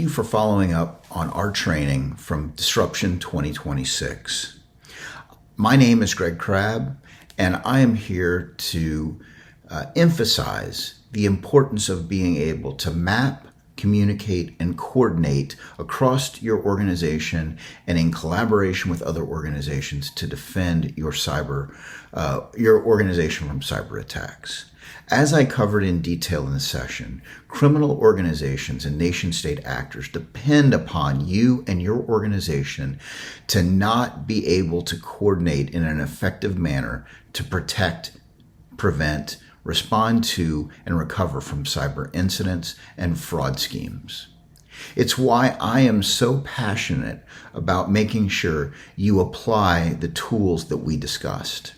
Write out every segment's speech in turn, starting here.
Thank you for following up on our training from Disruption 2026. My name is Crabb, and I am here to emphasize the importance of being able to map, communicate, and coordinate across your organization and in collaboration with other organizations to defend your organization from cyber attacks. As I covered in detail in the session, criminal organizations and nation-state actors depend upon you and your organization to not be able to coordinate in an effective manner to protect, prevent, respond to, and recover from cyber incidents and fraud schemes. It's why I am so passionate about making sure you apply the tools that we discussed.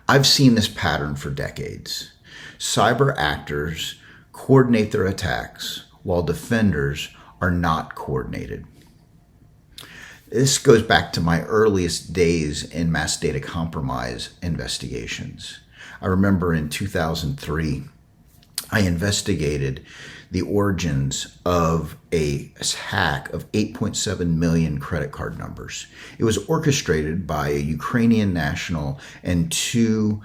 I've seen this pattern for decades. Cyber actors coordinate their attacks while defenders are not coordinated. This goes back to my earliest days in mass data compromise investigations. I remember in 2003, I investigated the origins of a hack of 8.7 million credit card numbers. It was orchestrated by a Ukrainian national and two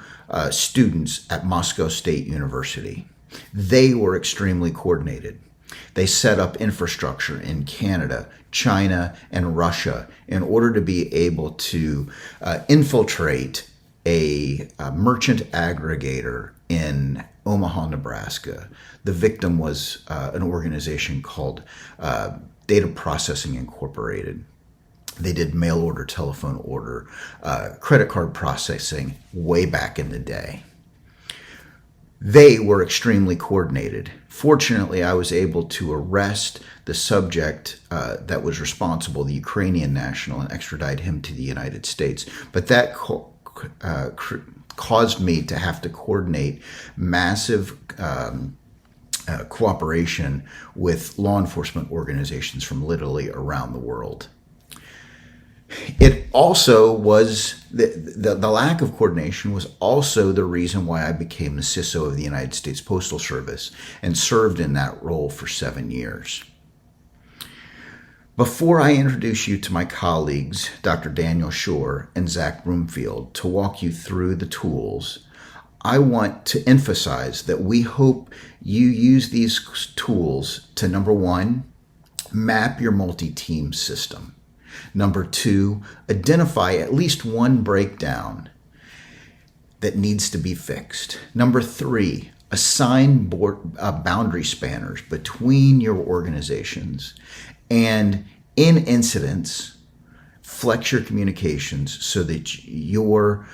students at Moscow State University. They were extremely coordinated. They set up infrastructure in Canada, China, and Russia in order to be able to infiltrate a merchant aggregator in Omaha, Nebraska. The victim was an organization called Data Processing Incorporated. They did mail order, telephone order, credit card processing way back in the day. They were extremely coordinated. Fortunately, I was able to arrest the subject that was responsible, the Ukrainian national, and extradite him to the United States. But that caused me to have to coordinate massive cooperation with law enforcement organizations from literally around the world. It also was, the lack of coordination was also the reason why I became the CISO of the United States Postal Service and served in that role for 7 years. Before I introduce you to my colleagues, Dr. Daniel Shore and Zac Broomfield, to walk you through the tools, I want to emphasize that we hope you use these tools to, number one, map your multi-team system. Number two, identify at least one breakdown that needs to be fixed. Number three, assign boundary spanners between your organizations. And in incidents, flex your communications so that your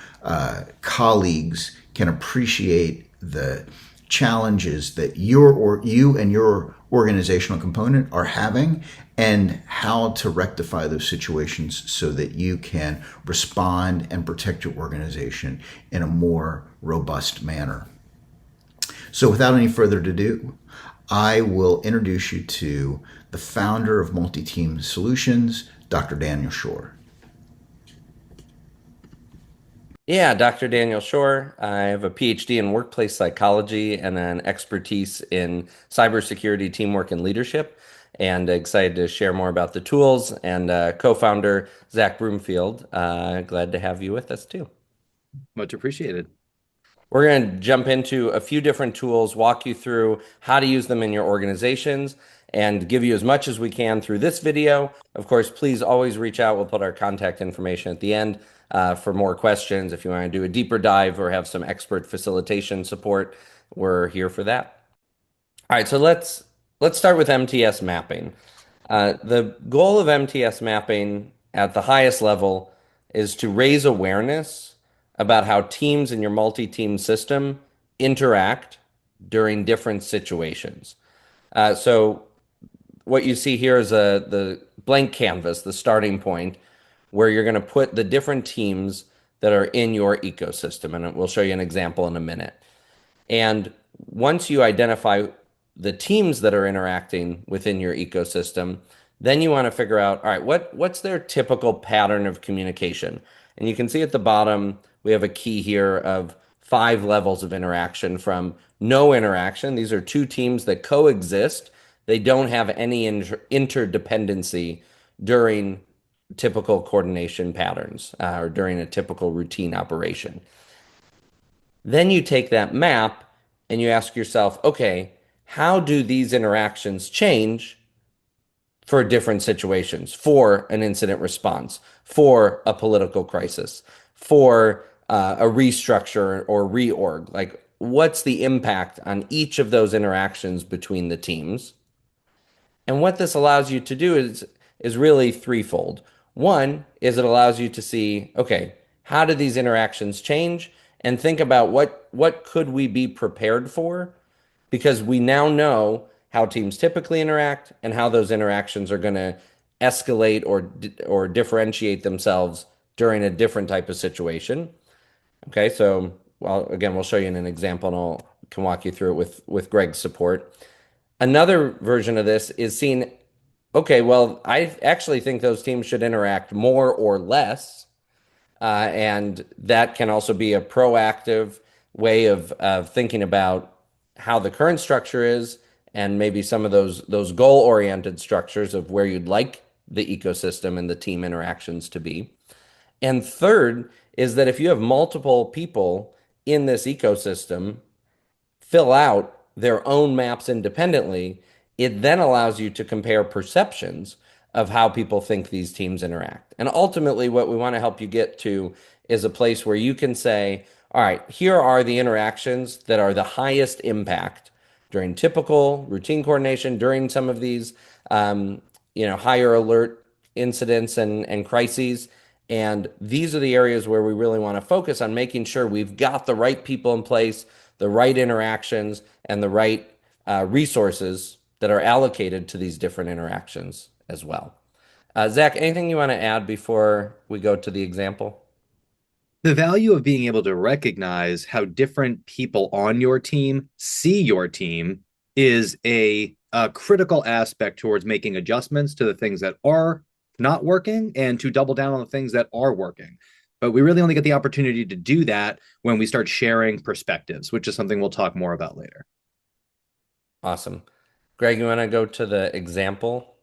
colleagues can appreciate the challenges that you and your organizational component are having and how to rectify those situations so that you can respond and protect your organization in a more robust manner. So without any further ado, I will introduce you to the founder of Multi-Team Solutions, Dr. Daniel Shore. Yeah, Dr. Daniel Shore. I have a PhD in workplace psychology and an expertise in cybersecurity, teamwork, and leadership. And excited to share more about the tools. And co-founder Zac Broomfield, glad to have you with us too. Much appreciated. We're going to jump into a few different tools, walk you through how to use them in your organizations, and give you as much as we can through this video. Of course, please always reach out. We'll put our contact information at the end for more questions. If you want to do a deeper dive or have some expert facilitation support, we're here for that. All right, so let's start with MTS mapping. The goal of MTS mapping at the highest level is to raise awareness about how teams in your multi-team system interact during different situations. So what you see here is the blank canvas, the starting point, where you're going to put the different teams that are in your ecosystem. And we'll show you an example in a minute. And once you identify the teams that are interacting within your ecosystem, then you want to figure out, all right, what's their typical pattern of communication? And you can see at the bottom, we have a key here of 5 levels of interaction from no interaction. These are two teams that coexist. They don't have any interdependency during typical coordination patterns or during a typical routine operation. Then you take that map and you ask yourself, okay, how do these interactions change for different situations, for an incident response, for a political crisis, for a restructure or reorg? Like, what's the impact on each of those interactions between the teams? And what this allows you to do is really threefold. One is it allows you to see, okay, how do these interactions change? And think about what could we be prepared for? Because we now know how teams typically interact and how those interactions are going to escalate or differentiate themselves during a different type of situation. Okay, so well, again, we'll show you in an example, and I can walk you through it with Greg's support. Another version of this is seeing, okay, well, I actually think those teams should interact more or less. And that can also be a proactive way of thinking about how the current structure is and maybe some of those goal-oriented structures of where you'd like the ecosystem and the team interactions to be. And third is that if you have multiple people in this ecosystem fill out their own maps independently, it then allows you to compare perceptions of how people think these teams interact. And ultimately, what we want to help you get to is a place where you can say, all right, here are the interactions that are the highest impact during typical routine coordination, during some of these higher alert incidents and crises. And these are the areas where we really want to focus on making sure we've got the right people in place, the right interactions, and the right resources that are allocated to these different interactions as well. Zac, anything you want to add before we go to the example? The value of being able to recognize how different people on your team see your team is a critical aspect towards making adjustments to the things that are not working and to double down on the things that are working. But we really only get the opportunity to do that when we start sharing perspectives, which is something we'll talk more about later. Awesome. Greg, you want to go to the example?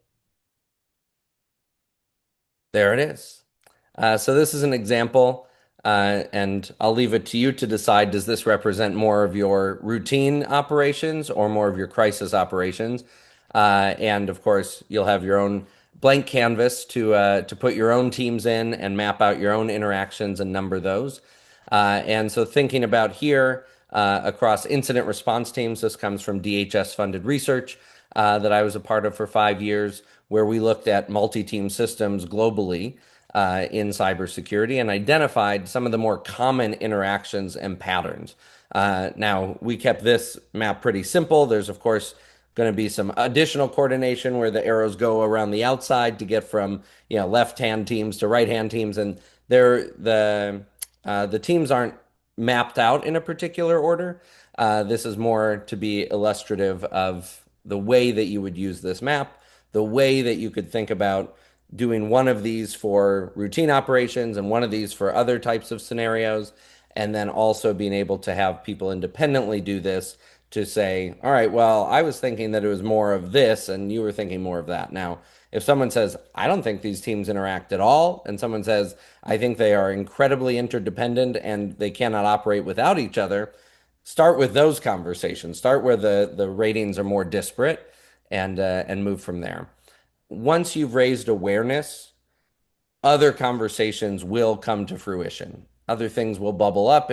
There it is. So this is an example, and I'll leave it to you to decide, does this represent more of your routine operations or more of your crisis operations? And of course, you'll have your own blank canvas to put your own teams in and map out your own interactions and number those. And so thinking about here across incident response teams, this comes from DHS funded research that I was a part of for 5 years, where we looked at multi-team systems globally in cybersecurity and identified some of the more common interactions and patterns. Now, we kept this map pretty simple. There's, of course, going to be some additional coordination where the arrows go around the outside to get from left-hand teams to right-hand teams, and the teams aren't mapped out in a particular order. This is more to be illustrative of the way that you would use this map, the way that you could think about doing one of these for routine operations and one of these for other types of scenarios, and then also being able to have people independently do this to say, all right, well, I was thinking that it was more of this and you were thinking more of that. Now, if someone says, I don't think these teams interact at all, and someone says, I think they are incredibly interdependent and they cannot operate without each other, start with those conversations. Start where the ratings are more disparate and move from there. Once you've raised awareness, other conversations will come to fruition. Other things will bubble up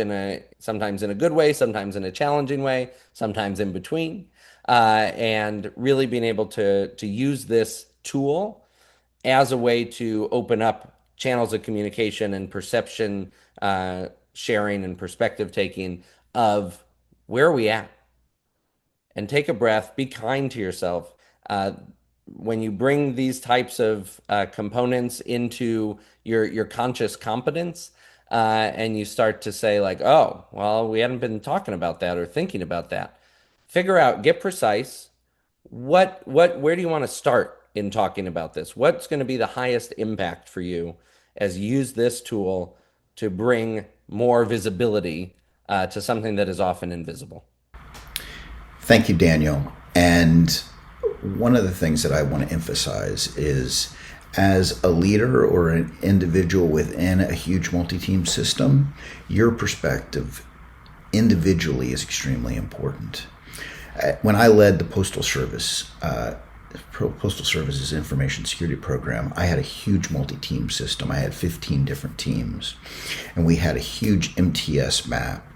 sometimes in a good way, sometimes in a challenging way, sometimes in between. And really being able to use this tool as a way to open up channels of communication and perception sharing and perspective taking of where are we at? And take a breath, be kind to yourself. When you bring these types of components into your conscious competence, and you start to say like, oh, well, we hadn't been talking about that or thinking about that. Figure out, get precise. Where do you want to start in talking about this? What's going to be the highest impact for you as you use this tool to bring more visibility to something that is often invisible? Thank you, Daniel. And one of the things that I want to emphasize is, as a leader or an individual within a huge multi-team system, your perspective individually is extremely important. When I led the Postal Service's information security program, I had a huge multi-team system. I had 15 different teams, and we had a huge MTS map.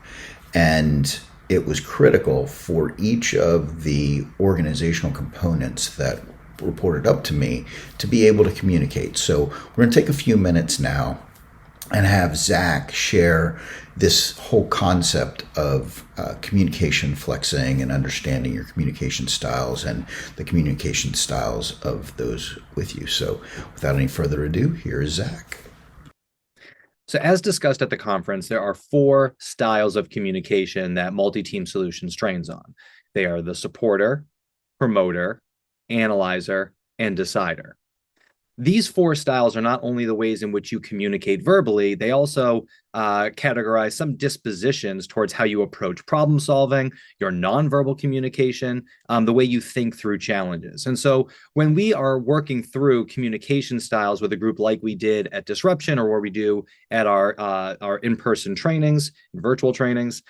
And it was critical for each of the organizational components that reported up to me to be able to communicate. So we're going to take a few minutes now and have Zac share this whole concept of communication flexing and understanding your communication styles and the communication styles of those with you. So without any further ado, here is Zac. So as discussed at the conference, there are 4 styles of communication that multi-team solutions trains on. They are the supporter, promoter, analyzer, and decider. These 4 styles are not only the ways in which you communicate verbally, they also categorize some dispositions towards how you approach problem solving, your nonverbal communication, the way you think through challenges. And so when we are working through communication styles with a group like we did at Disruption, or what we do at our in-person trainings, virtual trainings,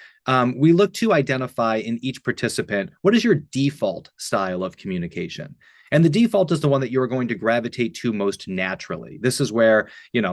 we look to identify in each participant, what is your default style of communication? And the default is the one that you are going to gravitate to most naturally. This is where,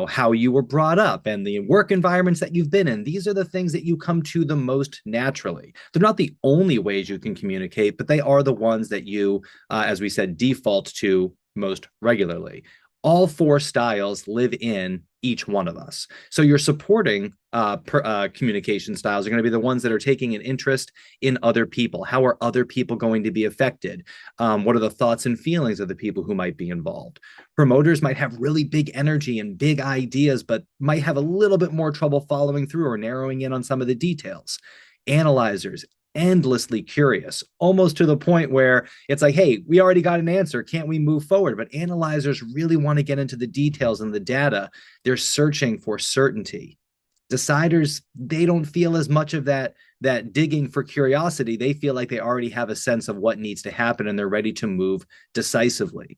how you were brought up and the work environments that you've been in. These are the things that you come to the most naturally. They're not the only ways you can communicate, but they are the ones that you, as we said, default to most regularly. All 4 styles live in each one of us. So your supporting communication styles are going to be the ones that are taking an interest in other people. How are other people going to be affected? What are the thoughts and feelings of the people who might be involved? Promoters might have really big energy and big ideas, but might have a little bit more trouble following through or narrowing in on some of the details. Analyzers, endlessly curious, almost to the point where it's like, hey, we already got an answer. Can't we move forward? But analyzers really want to get into the details and the data. They're searching for certainty. Deciders, they don't feel as much of that digging for curiosity. They feel like they already have a sense of what needs to happen and they're ready to move decisively.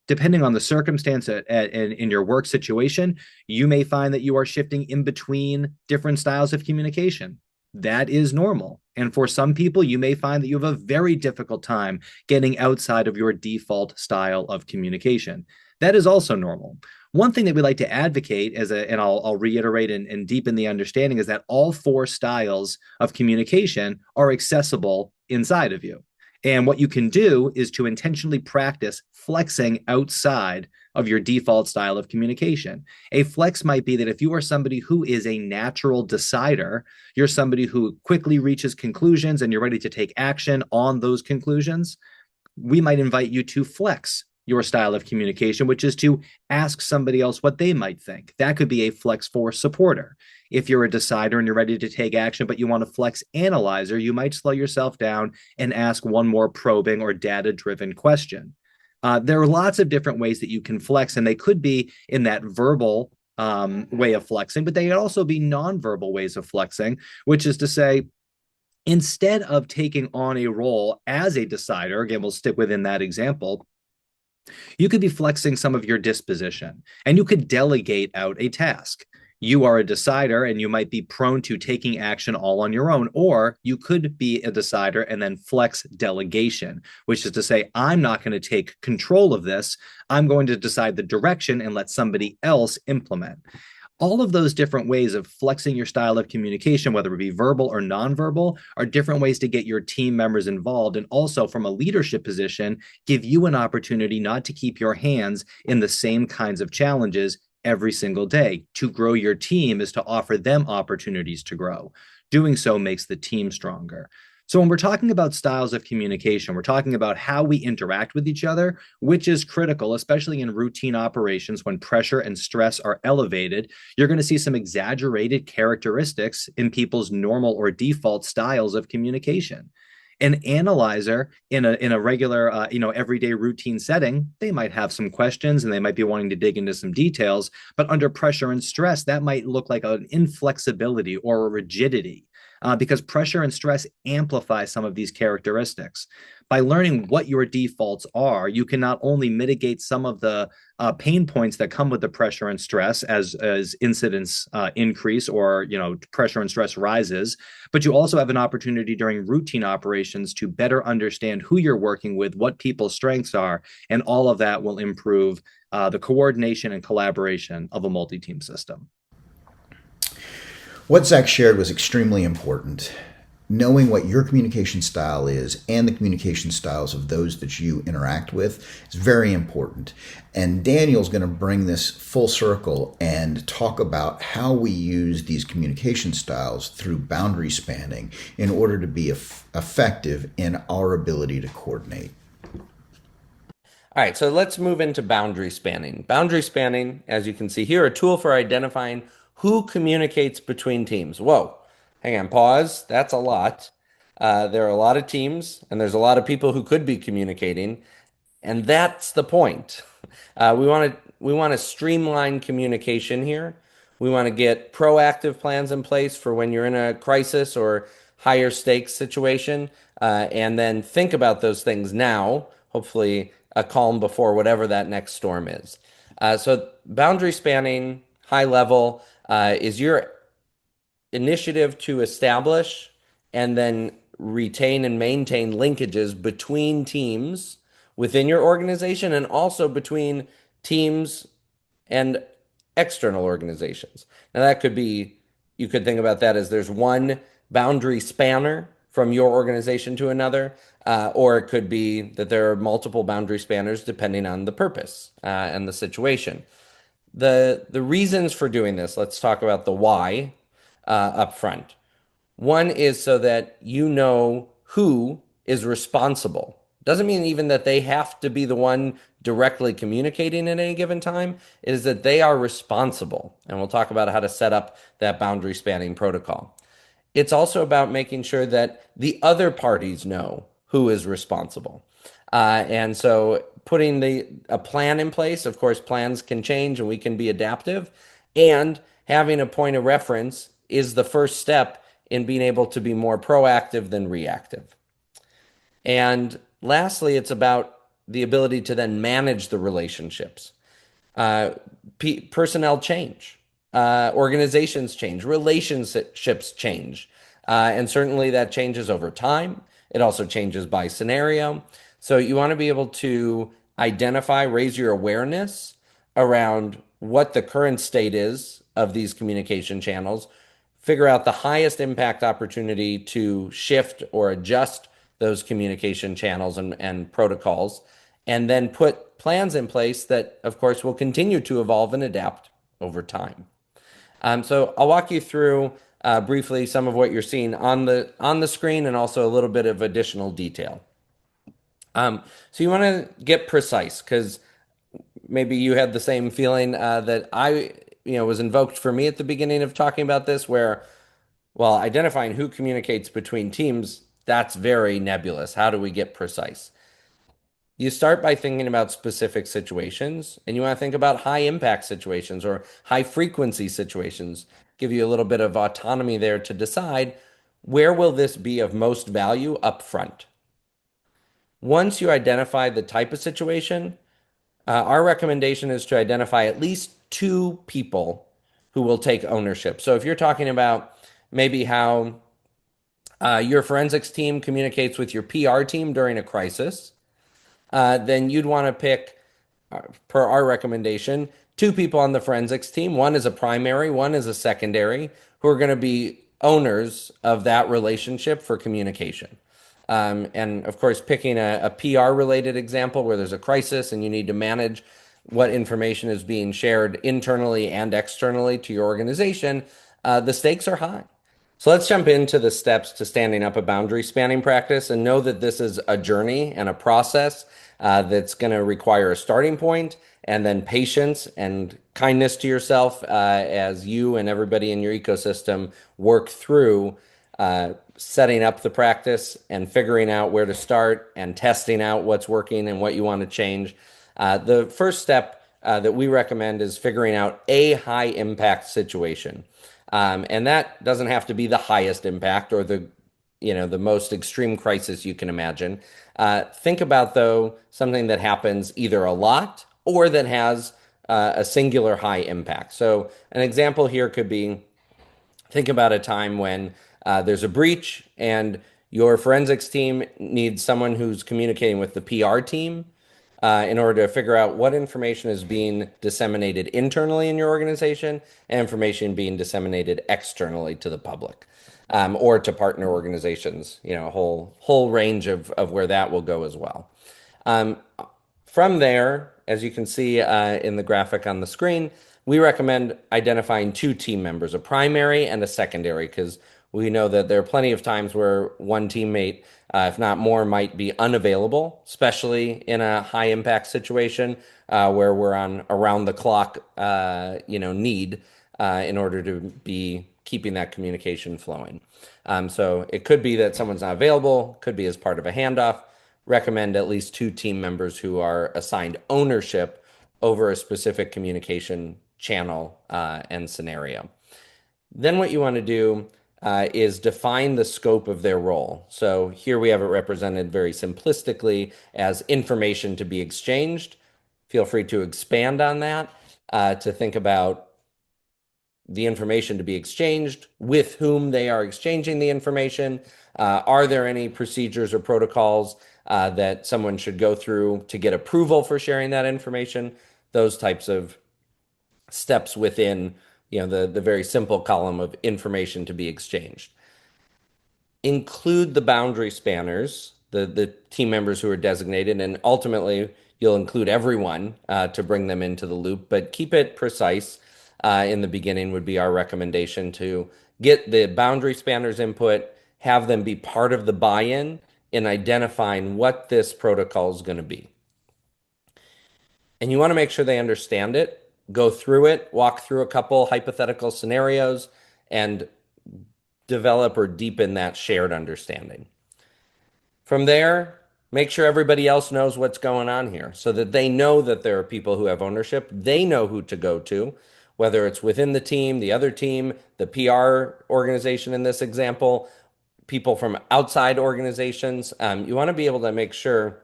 Depending on the circumstance in your work situation, you may find that you are shifting in between different styles of communication. That is normal. And for some people, you may find that you have a very difficult time getting outside of your default style of communication. That is also normal. One thing that we like to advocate and I'll reiterate and deepen the understanding, is that all 4 styles of communication are accessible inside of you. And what you can do is to intentionally practice flexing outside of your default style of communication. A flex might be that if you are somebody who is a natural decider, you're somebody who quickly reaches conclusions and you're ready to take action on those conclusions, we might invite you to flex your style of communication, which is to ask somebody else what they might think. That could be a flex for supporter. If you're a decider and you're ready to take action, but you want to flex analyzer, you might slow yourself down and ask one more probing or data-driven question. There are lots of different ways that you can flex, and they could be in that verbal way of flexing, but they could also be nonverbal ways of flexing, which is to say, instead of taking on a role as a decider, again, we'll stick within that example, you could be flexing some of your disposition, and you could delegate out a task. You are a decider and you might be prone to taking action all on your own, or you could be a decider and then flex delegation, which is to say, I'm not going to take control of this. I'm going to decide the direction and let somebody else implement. All of those different ways of flexing your style of communication, whether it be verbal or nonverbal, are different ways to get your team members involved, and also from a leadership position, give you an opportunity not to keep your hands in the same kinds of challenges every single day. To grow your team is to offer them opportunities to grow. Doing so makes the team stronger. So when we're talking about styles of communication, we're talking about how we interact with each other, which is critical, especially in routine operations when pressure and stress are elevated. You're going to see some exaggerated characteristics in people's normal or default styles of communication. An analyzer in a regular, everyday routine setting, they might have some questions and they might be wanting to dig into some details, but under pressure and stress, that might look like an inflexibility or a rigidity. because pressure and stress amplify some of these characteristics. By learning what your defaults are, you can not only mitigate some of the pain points that come with the pressure and stress as incidents increase or pressure and stress rises, but you also have an opportunity during routine operations to better understand who you're working with, what people's strengths are, and all of that will improve the coordination and collaboration of a multi-team system. What Zac shared was extremely important. Knowing what your communication style is and the communication styles of those that you interact with is very important. And Daniel's going to bring this full circle and talk about how we use these communication styles through boundary spanning in order to be effective in our ability to coordinate. All right, so let's move into boundary spanning. Boundary spanning, as you can see here, a tool for identifying who communicates between teams. Whoa, hang on, pause. That's a lot. There are a lot of teams, and there's a lot of people who could be communicating, and that's the point. We want to streamline communication here. We want to get proactive plans in place for when you're in a crisis or higher stakes situation, and then think about those things now. Hopefully, a calm before whatever that next storm is. So boundary spanning, high level, is your initiative to establish and then retain and maintain linkages between teams within your organization and also between teams and external organizations. Now, that could be, you could think about that as there's one boundary spanner from your organization to another, or it could be that there are multiple boundary spanners depending on the purpose and the situation. The reasons for doing this, let's talk about the why up front. One is so that you know who is responsible. Doesn't mean even that they have to be the one directly communicating at any given time. It is that they are responsible. And we'll talk about how to set up that boundary spanning protocol. It's also about making sure that the other parties know who is responsible. And so putting a plan in place, of course, plans can change and we can be adaptive. And having a point of reference is the first step in being able to be more proactive than reactive. And lastly, it's about the ability to then manage the relationships. Personnel change, organizations change, relationships change. And certainly that changes over time. It also changes by scenario. So you want to be able to identify, raise your awareness around what the current state is of these communication channels, figure out the highest impact opportunity to shift or adjust those communication channels and protocols, and then put plans in place that, of course, will continue to evolve and adapt over time. So I'll walk you through briefly some of what you're seeing on the screen and also a little bit of additional detail. So you want to get precise because maybe you had the same feeling that I was invoked for me at the beginning of talking about this, where, well, identifying who communicates between teams, that's very nebulous. How do we get precise? You start by thinking about specific situations, and you want to think about high impact situations or high frequency situations. Give you a little bit of autonomy there to decide where will this be of most value up front. Once you identify the type of situation, our recommendation is to identify at least two people who will take ownership. So if you're talking about maybe how your forensics team communicates with your PR team during a crisis, then you'd want to pick, per our recommendation, two people on the forensics team. One is a primary, one is a secondary, who are going to be owners of that relationship for communication. And of course, picking a PR related example where there's a crisis and you need to manage what information is being shared internally and externally to your organization, the stakes are high. So let's jump into the steps to standing up a boundary spanning practice, and know that this is a journey and a process that's going to require a starting point and then patience and kindness to yourself as you and everybody in your ecosystem work through setting up the practice and figuring out where to start and testing out what's working and what you want to change. The first step that we recommend is figuring out a high impact situation. And that doesn't have to be the highest impact or the most extreme crisis you can imagine. Think about, though, something that happens either a lot or that has a singular high impact. So an example here could be, think about a time when there's a breach and your forensics team needs someone who's communicating with the PR team in order to figure out what information is being disseminated internally in your organization and information being disseminated externally to the public, or to partner organizations, a whole range of where that will go as well. From there, as you can see in the graphic on the screen, we recommend identifying two team members, a primary and a secondary, because we know that there are plenty of times where one teammate, if not more, might be unavailable, especially in a high impact situation where we're on around the clock, need in order to be keeping that communication flowing. So it could be that someone's not available, could be as part of a handoff. Recommend at least two team members who are assigned ownership over a specific communication channel and scenario. Then what you want to do is define the scope of their role. So here we have it represented very simplistically as information to be exchanged. Feel free to expand on that to think about the information to be exchanged, with whom they are exchanging the information. Are there any procedures or protocols that someone should go through to get approval for sharing that information? Those types of steps within the very simple column of information to be exchanged. Include the boundary spanners, the team members who are designated, and ultimately you'll include everyone to bring them into the loop, but keep it precise. In the beginning would be our recommendation, to get the boundary spanners input, have them be part of the buy-in in identifying what this protocol is going to be. And you want to make sure they understand it, go through it, walk through a couple hypothetical scenarios, and develop or deepen that shared understanding. From there, make sure everybody else knows what's going on here so that they know that there are people who have ownership. They know who to go to, whether it's within the team, the other team, the PR organization in this example, people from outside organizations. You want to be able to make sure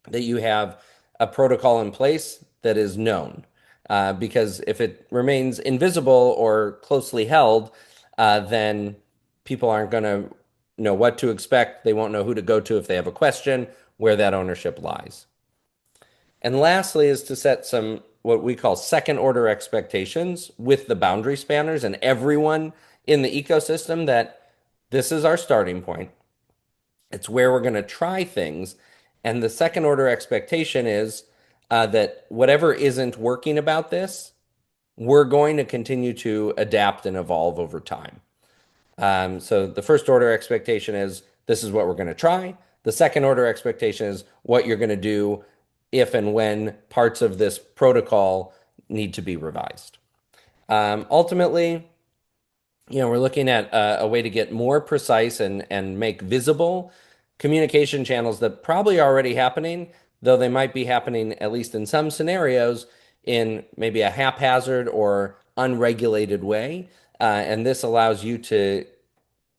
that you have a protocol in place that is known. Because if it remains invisible or closely held, then people aren't going to know what to expect. They won't know who to go to if they have a question, where that ownership lies. And lastly is to set some what we call second order expectations with the boundary spanners and everyone in the ecosystem, that this is our starting point. It's where we're going to try things. And the second order expectation is that whatever isn't working about this, we're going to continue to adapt and evolve over time. So the first order expectation is this is what we're going to try. The second order expectation is what you're going to do if and when parts of this protocol need to be revised. Ultimately, we're looking at a way to get more precise and make visible communication channels that probably are already happening, though they might be happening, at least in some scenarios, in maybe a haphazard or unregulated way. And this allows you to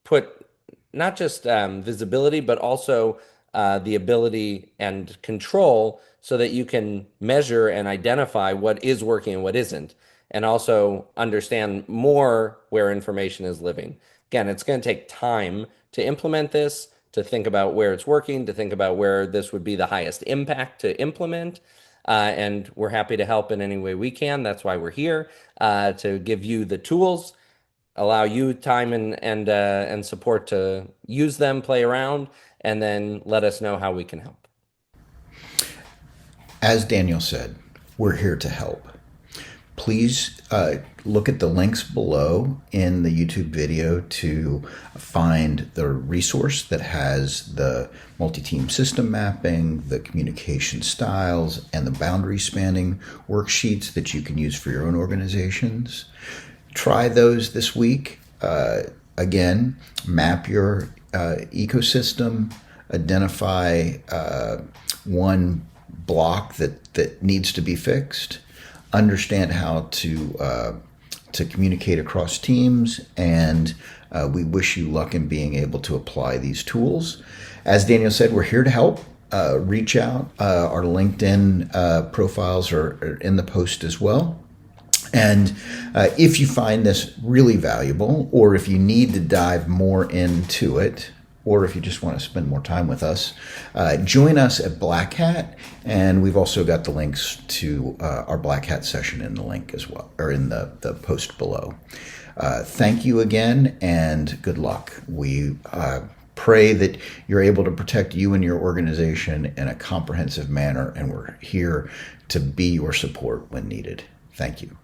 put not just visibility, but also the ability and control so that you can measure and identify what is working and what isn't, and also understand more where information is living. Again, it's going to take time to implement this, to think about where it's working, to think about where this would be the highest impact to implement. And we're happy to help in any way we can. That's why we're here, to give you the tools, allow you time and support to use them, play around, and then let us know how we can help. As Daniel said, we're here to help. Please look at the links below in the YouTube video to find the resource that has the multi-team system mapping, the communication styles, and the boundary spanning worksheets that you can use for your own organizations. Try those this week. Again, map your ecosystem, identify one block that needs to be fixed, understand how to to communicate across teams, and we wish you luck in being able to apply these tools. As Daniel said, we're here to help. Reach out. Our LinkedIn profiles are in the post as well. And if you find this really valuable, or if you need to dive more into it, or if you just want to spend more time with us, join us at Black Hat. And we've also got the links to our Black Hat session in the link as well, or in the post below. Thank you again, and good luck. We pray that you're able to protect you and your organization in a comprehensive manner, and we're here to be your support when needed. Thank you.